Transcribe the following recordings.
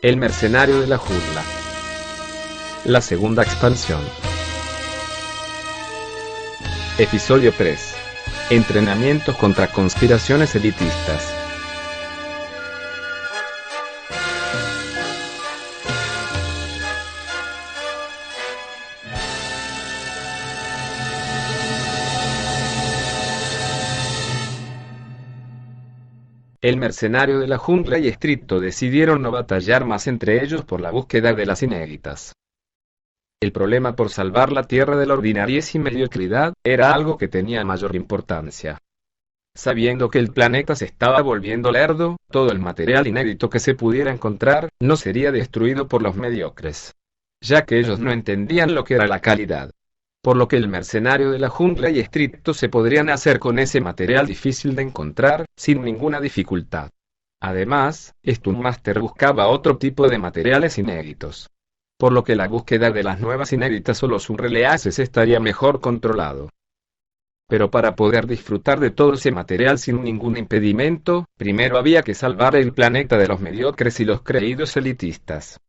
El mercenario de la jungla. La segunda expansión. Episodio 3. Entrenamientos contra conspiraciones elitistas. El mercenario de la jungla y Estricto decidieron no batallar más entre ellos por la búsqueda de las inéditas. El problema por salvar la tierra de la ordinariez y mediocridad era algo que tenía mayor importancia. Sabiendo que el planeta se estaba volviendo lerdo, todo el material inédito que se pudiera encontrar no sería destruido por los mediocres, ya que ellos no entendían lo que era la calidad. Por lo que el mercenario de la jungla y Estricto se podrían hacer con ese material difícil de encontrar, sin ninguna dificultad. Además, Stun Master buscaba otro tipo de materiales inéditos. Por lo que la búsqueda de las nuevas inéditas o los unreleases estaría mejor controlado. Pero para poder disfrutar de todo ese material sin ningún impedimento, primero había que salvar el planeta de los mediocres y los creídos elitistas.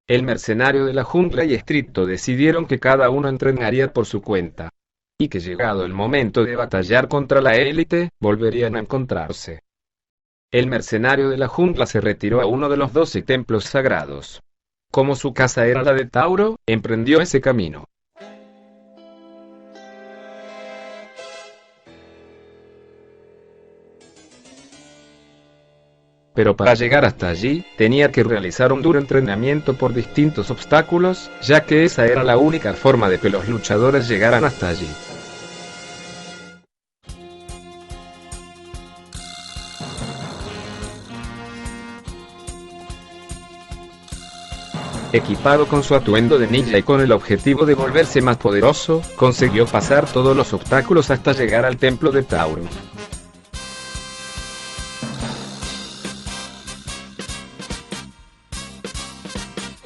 El mercenario de la jungla y Estricto decidieron que cada uno entrenaría por su cuenta. Y que llegado el momento de batallar contra la élite, volverían a encontrarse. El mercenario de la jungla se retiró a uno de los 12 templos sagrados. Como su casa era la de Tauro, emprendió ese camino. Pero para llegar hasta allí, tenía que realizar un duro entrenamiento por distintos obstáculos, ya que esa era la única forma de que los luchadores llegaran hasta allí. Equipado con su atuendo de ninja y con el objetivo de volverse más poderoso, consiguió pasar todos los obstáculos hasta llegar al templo de Tauro.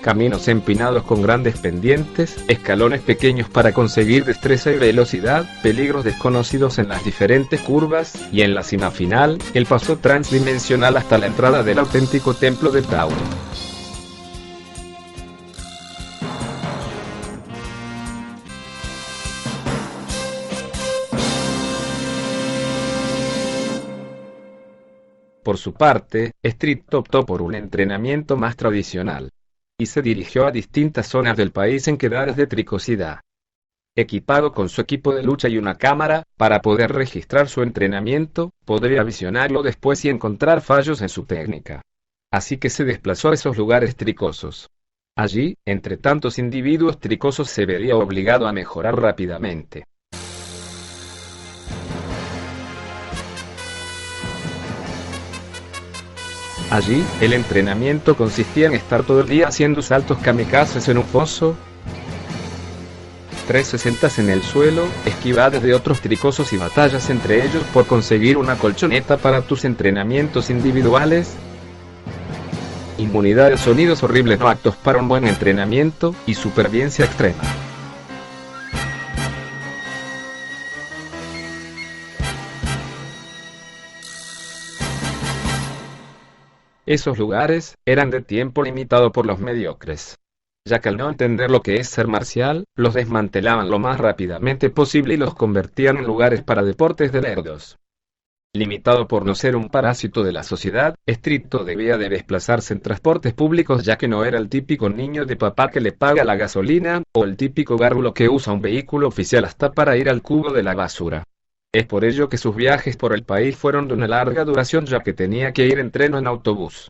Caminos empinados con grandes pendientes, escalones pequeños para conseguir destreza y velocidad, peligros desconocidos en las diferentes curvas, y en la cima final, el paso transdimensional hasta la entrada del auténtico templo de Tauro. Por su parte, Estricto optó por un entrenamiento más tradicional. Y se dirigió a distintas zonas del país en quedadas de tricosidad. Equipado con su equipo de lucha y una cámara, para poder registrar su entrenamiento, podría visionarlo después y encontrar fallos en su técnica. Así que se desplazó a esos lugares tricosos. Allí, entre tantos individuos tricosos se vería obligado a mejorar rápidamente. Allí, el entrenamiento consistía en estar todo el día haciendo saltos kamikazes en un foso, 360 en el suelo, esquivadas de otros tricosos y batallas entre ellos por conseguir una colchoneta para tus entrenamientos individuales, inmunidad de sonidos horribles no aptos para un buen entrenamiento, y supervivencia extrema. Esos lugares eran de tiempo limitado por los mediocres, ya que al no entender lo que es ser marcial, los desmantelaban lo más rápidamente posible y los convertían en lugares para deportes de lerdos. Limitado por no ser un parásito de la sociedad, Estricto debía de desplazarse en transportes públicos ya que no era el típico niño de papá que le paga la gasolina, o el típico gárgulo que usa un vehículo oficial hasta para ir al cubo de la basura. Es por ello que sus viajes por el país fueron de una larga duración ya que tenía que ir en tren o en autobús.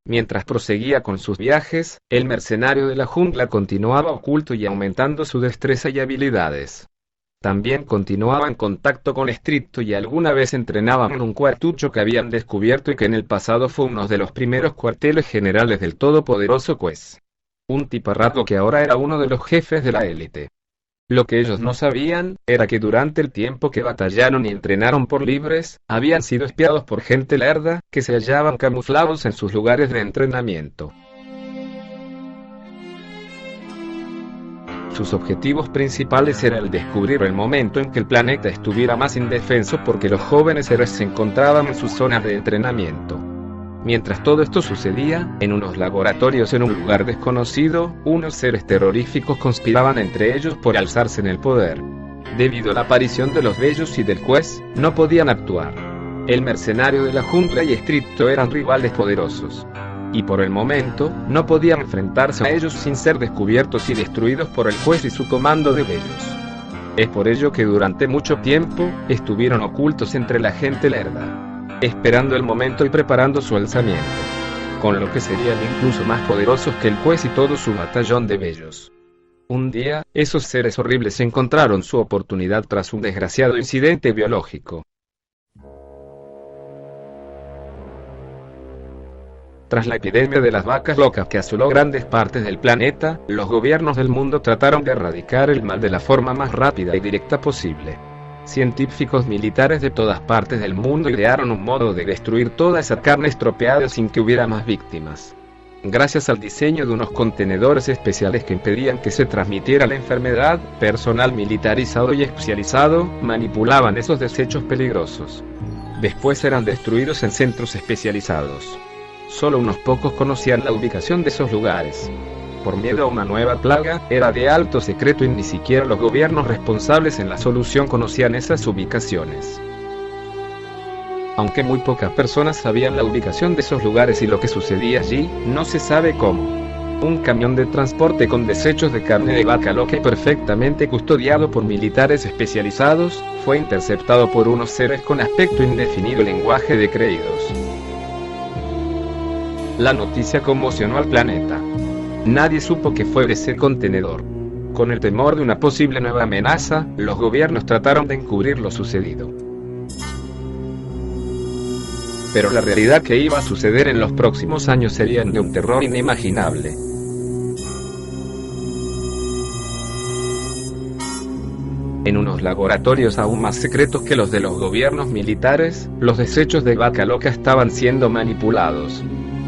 Mientras proseguía con sus viajes, el mercenario de la jungla continuaba oculto y aumentando su destreza y habilidades. También continuaba en contacto con Estricto y alguna vez entrenaban en un cuartucho que habían descubierto y que en el pasado fue uno de los primeros cuarteles generales del todopoderoso Quest. Un tiparraco que ahora era uno de los jefes de la élite. Lo que ellos no sabían, era que durante el tiempo que batallaron y entrenaron por libres, habían sido espiados por gente lerda, que se hallaban camuflados en sus lugares de entrenamiento. Sus objetivos principales era el descubrir el momento en que el planeta estuviera más indefenso porque los jóvenes héroes se encontraban en sus zonas de entrenamiento. Mientras todo esto sucedía, en unos laboratorios en un lugar desconocido, unos seres terroríficos conspiraban entre ellos por alzarse en el poder. Debido a la aparición de los Bellos y del juez, no podían actuar. El mercenario de la jungla y Estricto eran rivales poderosos. Y por el momento, no podían enfrentarse a ellos sin ser descubiertos y destruidos por el juez y su comando de Bellos. Es por ello que durante mucho tiempo, estuvieron ocultos entre la gente lerda, esperando el momento y preparando su alzamiento. Con lo que serían incluso más poderosos que el juez y todo su batallón de Bellos. Un día, esos seres horribles encontraron su oportunidad tras un desgraciado incidente biológico. Tras la epidemia de las vacas locas que asoló grandes partes del planeta, los gobiernos del mundo trataron de erradicar el mal de la forma más rápida y directa posible. Científicos militares de todas partes del mundo idearon un modo de destruir toda esa carne estropeada sin que hubiera más víctimas. Gracias al diseño de unos contenedores especiales que impedían que se transmitiera la enfermedad, personal militarizado y especializado manipulaban esos desechos peligrosos. Después eran destruidos en centros especializados. Solo unos pocos conocían la ubicación de esos lugares. Por miedo a una nueva plaga, era de alto secreto y ni siquiera los gobiernos responsables en la solución conocían esas ubicaciones. Aunque muy pocas personas sabían la ubicación de esos lugares y lo que sucedía allí, no se sabe cómo. Un camión de transporte con desechos de carne de vaca loca y perfectamente custodiado por militares especializados, fue interceptado por unos seres con aspecto indefinido y lenguaje de creídos. La noticia conmocionó al planeta. Nadie supo qué fue de ese contenedor. Con el temor de una posible nueva amenaza, los gobiernos trataron de encubrir lo sucedido. Pero la realidad que iba a suceder en los próximos años sería de un terror inimaginable. En unos laboratorios aún más secretos que los de los gobiernos militares, los desechos de vaca loca estaban siendo manipulados.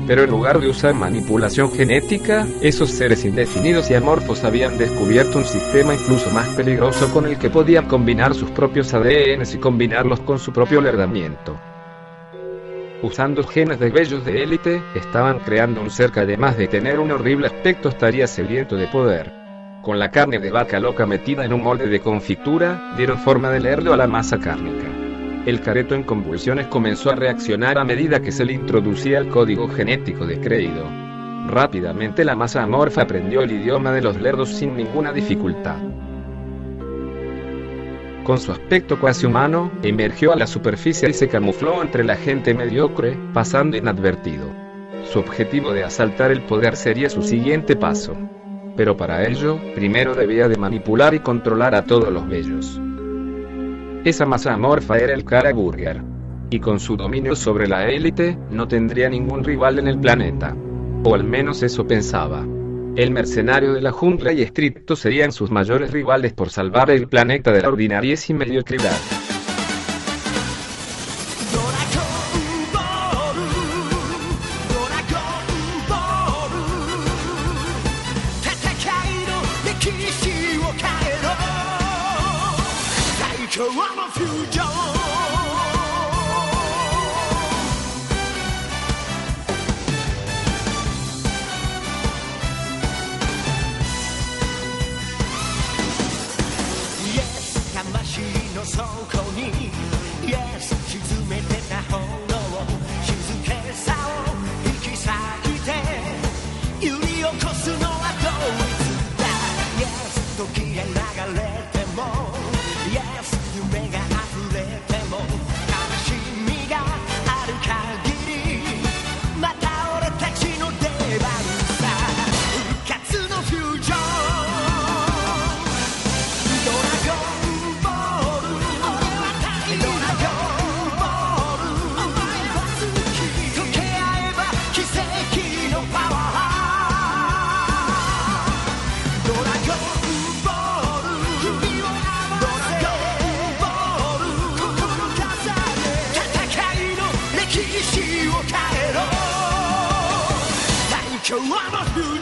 Pero en lugar de usar manipulación genética, esos seres indefinidos y amorfos habían descubierto un sistema incluso más peligroso con el que podían combinar sus propios ADNs y combinarlos con su propio lerdamiento. Usando genes de Bellos de élite, estaban creando un ser que además de tener un horrible aspecto estaría sediento de poder. Con la carne de vaca loca metida en un molde de confitura, dieron forma de lerdo a la masa cárnica. El careto en convulsiones comenzó a reaccionar a medida que se le introducía el código genético de creído. Rápidamente la masa amorfa aprendió el idioma de los lerdos sin ninguna dificultad. Con su aspecto cuasi humano, emergió a la superficie y se camufló entre la gente mediocre, pasando inadvertido. Su objetivo de asaltar el poder sería su siguiente paso. Pero para ello, primero debía de manipular y controlar a todos los Bellos. Esa masa amorfa era el Cara Burger. Y con su dominio sobre la élite, no tendría ningún rival en el planeta. O al menos eso pensaba. El mercenario de la jungla y Estricto serían sus mayores rivales por salvar el planeta de la ordinariez y mediocridad. I'm a